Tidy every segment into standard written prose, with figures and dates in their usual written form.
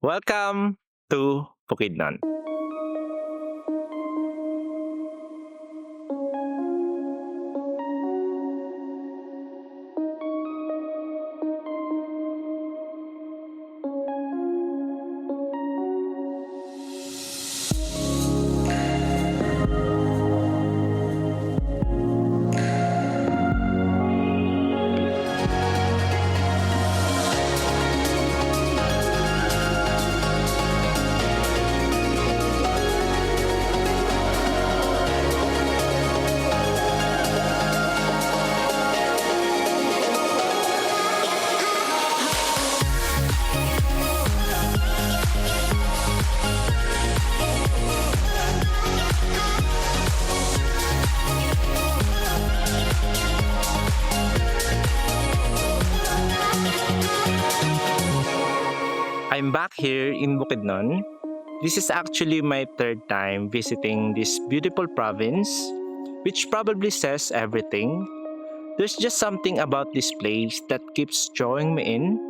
Welcome to Bukidnon. I'm back here in Bukidnon. This is actually my third time visiting this beautiful province, which probably says everything. There's just something about this place that keeps drawing me in.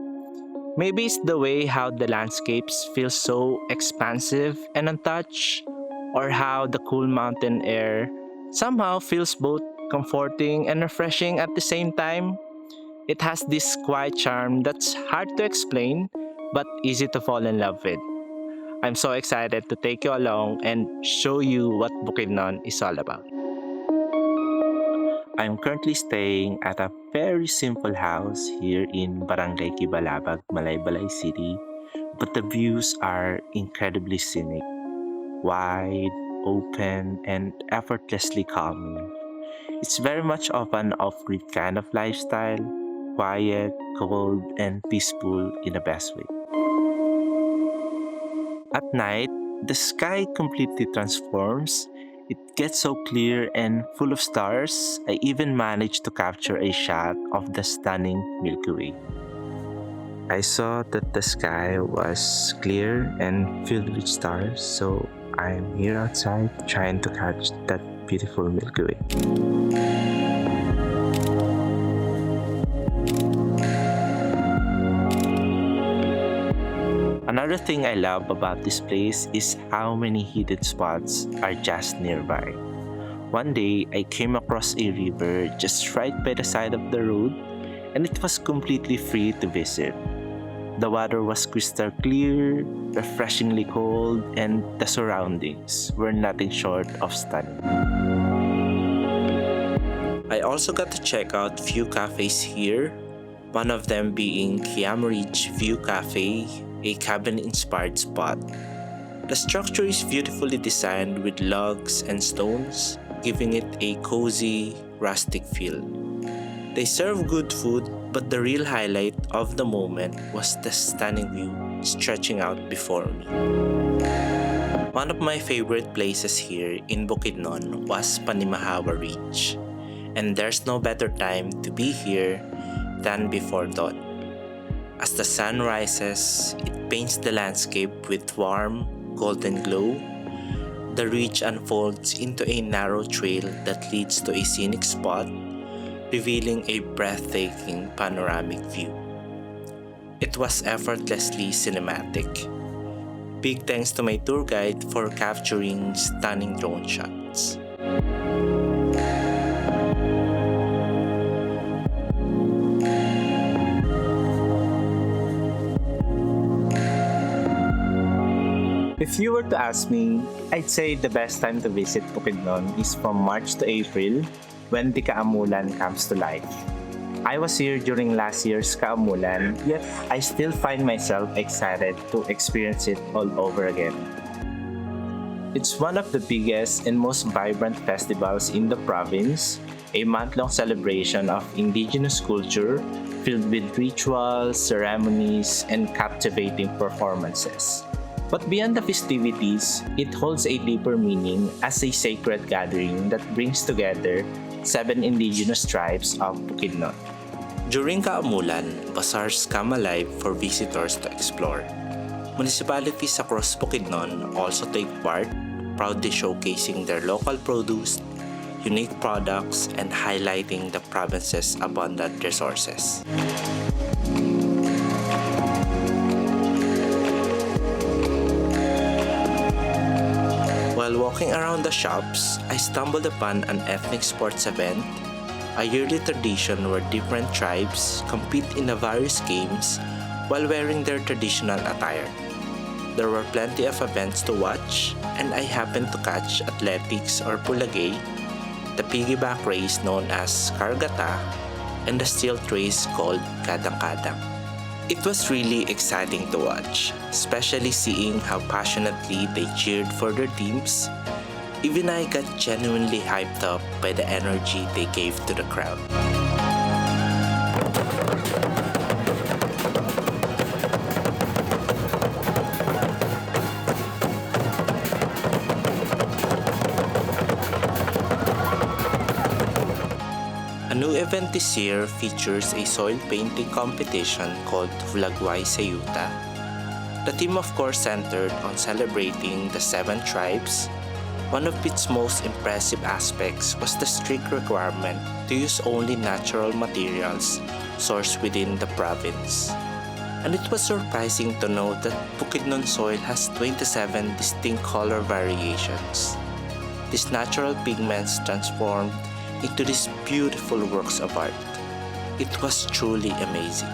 Maybe it's the way how the landscapes feel so expansive and untouched, or how the cool mountain air somehow feels both comforting and refreshing at the same time. It has this quiet charm that's hard to explain but easy to fall in love with. I'm so excited to take you along and show you what Bukidnon is all about. I'm currently staying at a very simple house here in Barangay Kibalabag, Malaybalay City, but the views are incredibly scenic, wide, open, and effortlessly calming. It's very much of an off-grid kind of lifestyle, quiet, cold, and peaceful in the best way. At night, the sky completely transforms. It gets so clear and full of stars, I even managed to capture a shot of the stunning Milky Way. I saw that the sky was clear and filled with stars, so I'm here outside trying to catch that beautiful Milky Way. Another thing I love about this place is how many hidden spots are just nearby. One day, I came across a river just right by the side of the road, and it was completely free to visit. The water was crystal clear, refreshingly cold, and the surroundings were nothing short of stunning. I also got to check out few cafes here, one of them being Kaamulan Ridge View Cafe, a cabin-inspired spot. The structure is beautifully designed with logs and stones, giving it a cozy, rustic feel. They serve good food, but the real highlight of the moment was the stunning view stretching out before me. One of my favorite places here in Bukidnon was Panimahawa Ridge, and there's no better time to be here than before dawn. As the sun rises, it paints the landscape with warm, golden glow. The ridge unfolds into a narrow trail that leads to a scenic spot, revealing a breathtaking panoramic view. It was effortlessly cinematic. Big thanks to my tour guide for capturing stunning drone shots. If you were to ask me, I'd say the best time to visit Bukidnon is from March to April when the Kaamulan comes to life. I was here during last year's Kaamulan, yet I still find myself excited to experience it all over again. It's one of the biggest and most vibrant festivals in the province, a month-long celebration of indigenous culture filled with rituals, ceremonies, and captivating performances. But beyond the festivities, it holds a deeper meaning as a sacred gathering that brings together 7 indigenous tribes of Bukidnon. During Kaamulan, Bazaars come alive for visitors to explore. Municipalities across Bukidnon also take part, proudly showcasing their local produce, unique products, and highlighting the province's abundant resources. Walking around the shops, I stumbled upon an ethnic sports event, a yearly tradition where different tribes compete in the various games while wearing their traditional attire. There were plenty of events to watch, and I happened to catch athletics or pulagay, the piggyback race known as kargata, and the stilt race called kadang-kadang. It was really exciting to watch, especially seeing how passionately they cheered for their teams. Even I got genuinely hyped up by the energy they gave to the crowd. A new event this year features a soil painting competition called Vlagway Sayuta. The theme of course centered on celebrating the 7 tribes. One of its most impressive aspects was the strict requirement to use only natural materials sourced within the province. And it was surprising to note that Bukidnon soil has 27 distinct color variations. These natural pigments transformed into these beautiful works of art. It was truly amazing.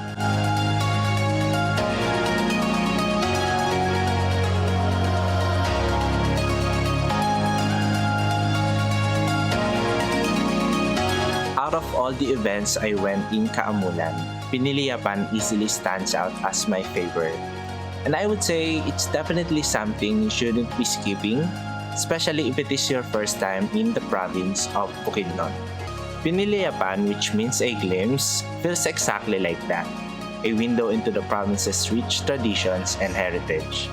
Out of all the events I went in Kaamulan, Piniliyapan easily stands out as my favorite. And I would say it's definitely something you shouldn't be skipping, especially if it is your first time in the province of Bukidnon. Piniliyapan, which means a glimpse, feels exactly like that, a window into the province's rich traditions and heritage.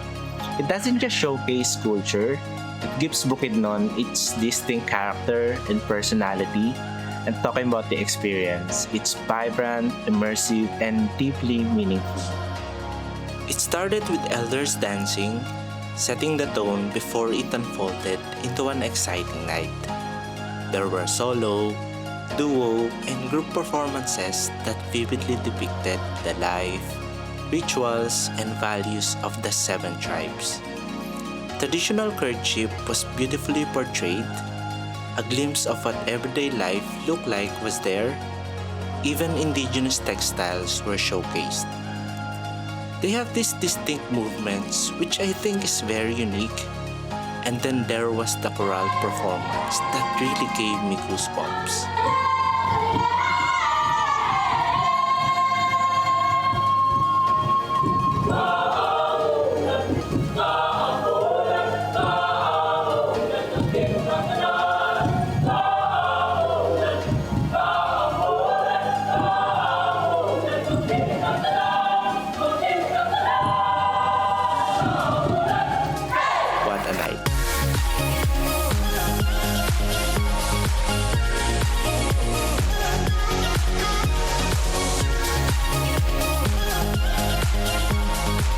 It doesn't just showcase culture, it gives Bukidnon its distinct character and personality. And talking about the experience, it's vibrant, immersive, and deeply meaningful. It started with elders dancing, setting the tone before it unfolded into an exciting night. There were solo, duo, and group performances that vividly depicted the life, rituals, and values of the 7 tribes. Traditional courtship was beautifully portrayed. A glimpse of what everyday life looked like was there. Even indigenous textiles were showcased. They have these distinct movements which I think is very unique. And then there was the choral performance that really gave me goosebumps. What a night.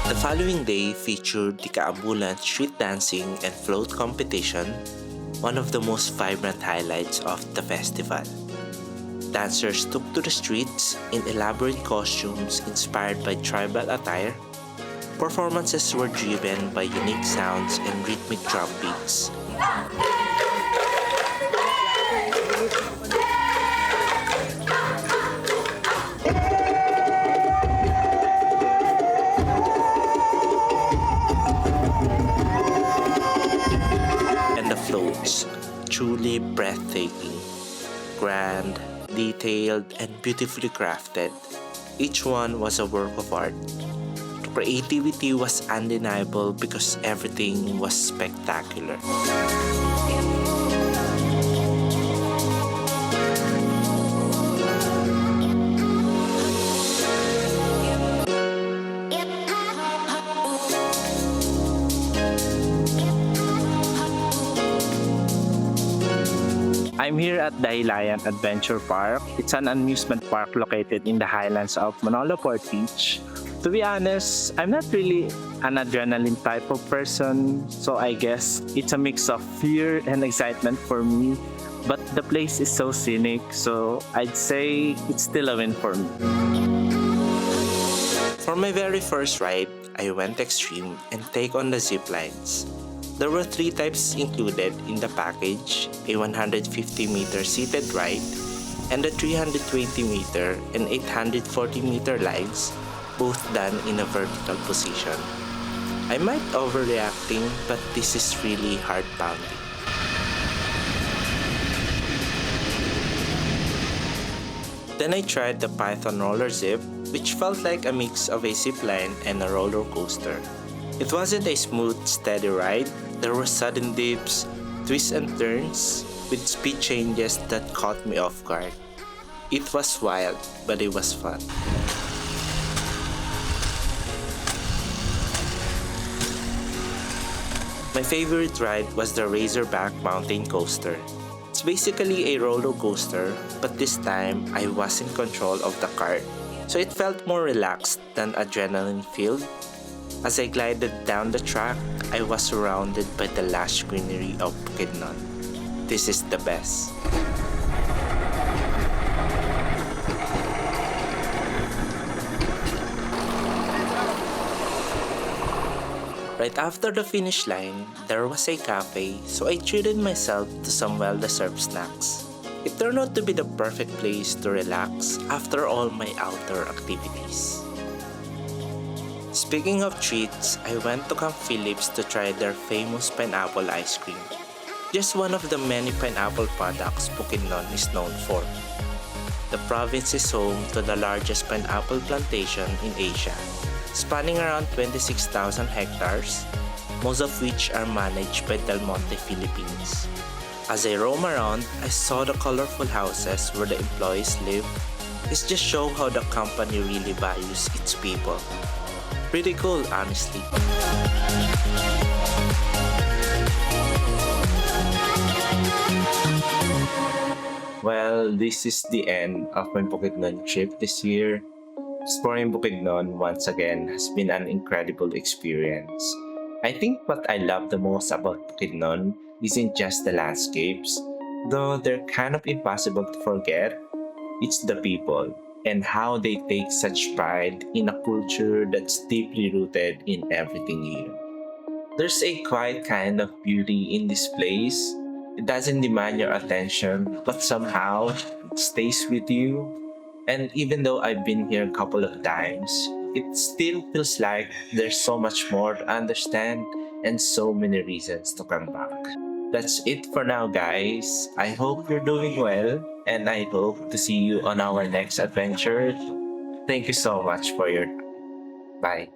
The following day featured the Kaamulan street dancing and float competition, one of the most vibrant highlights of the festival. Dancers took to the streets in elaborate costumes inspired by tribal attire. Performances were driven by unique sounds and rhythmic drum beats. And the floats, truly breathtaking, grand, detailed, and beautifully crafted. Each one was a work of art. The creativity was undeniable because everything was spectacular. I'm here at Dahilayan Adventure Park. It's an amusement park located in the highlands of Port Beach. To be honest, I'm not really an adrenaline type of person, so I guess it's a mix of fear and excitement for me. But the place is so scenic, so I'd say it's still a win for me. For my very first ride, I went extreme and take on the zip lines. There were three types included in the package, a 150-meter seated ride, and a 320-meter and 840-meter lives, both done in a vertical position. I might overreacting, but this is really heart-pounding. Then I tried the Python roller zip, which felt like a mix of a zip line and a roller coaster. It wasn't a smooth, steady ride. There were sudden dips, twists and turns, with speed changes that caught me off guard. It was wild, but it was fun. My favorite ride was the Razorback Mountain Coaster. It's basically a roller coaster, but this time I was in control of the cart, so it felt more relaxed than adrenaline filled. As I glided down the track, I was surrounded by the lush greenery of Bukidnon. This is the best. Right after the finish line, there was a cafe, so I treated myself to some well-deserved snacks. It turned out to be the perfect place to relax after all my outdoor activities. Speaking of treats, I went to Phillips to try their famous pineapple ice cream. Just one of the many pineapple products Bukidnon is known for. The province is home to the largest pineapple plantation in Asia, spanning around 26,000 hectares, most of which are managed by Del Monte, Philippines. As I roam around, I saw the colorful houses where the employees live. It just shows how the company really values its people. Pretty cool, honestly. Well, this is the end of my Bukidnon trip this year. Exploring Bukidnon once again has been an incredible experience. I think what I love the most about Bukidnon isn't just the landscapes, though they're kind of impossible to forget. It's the people and how they take such pride in a culture that's deeply rooted in everything here. There's a quiet kind of beauty in this place. It doesn't demand your attention, but somehow it stays with you. And even though I've been here a couple of times, it still feels like there's so much more to understand and so many reasons to come back. That's it for now, guys. I hope you're doing well, and I hope to see you on our next adventure. Thank you so much for your Bye.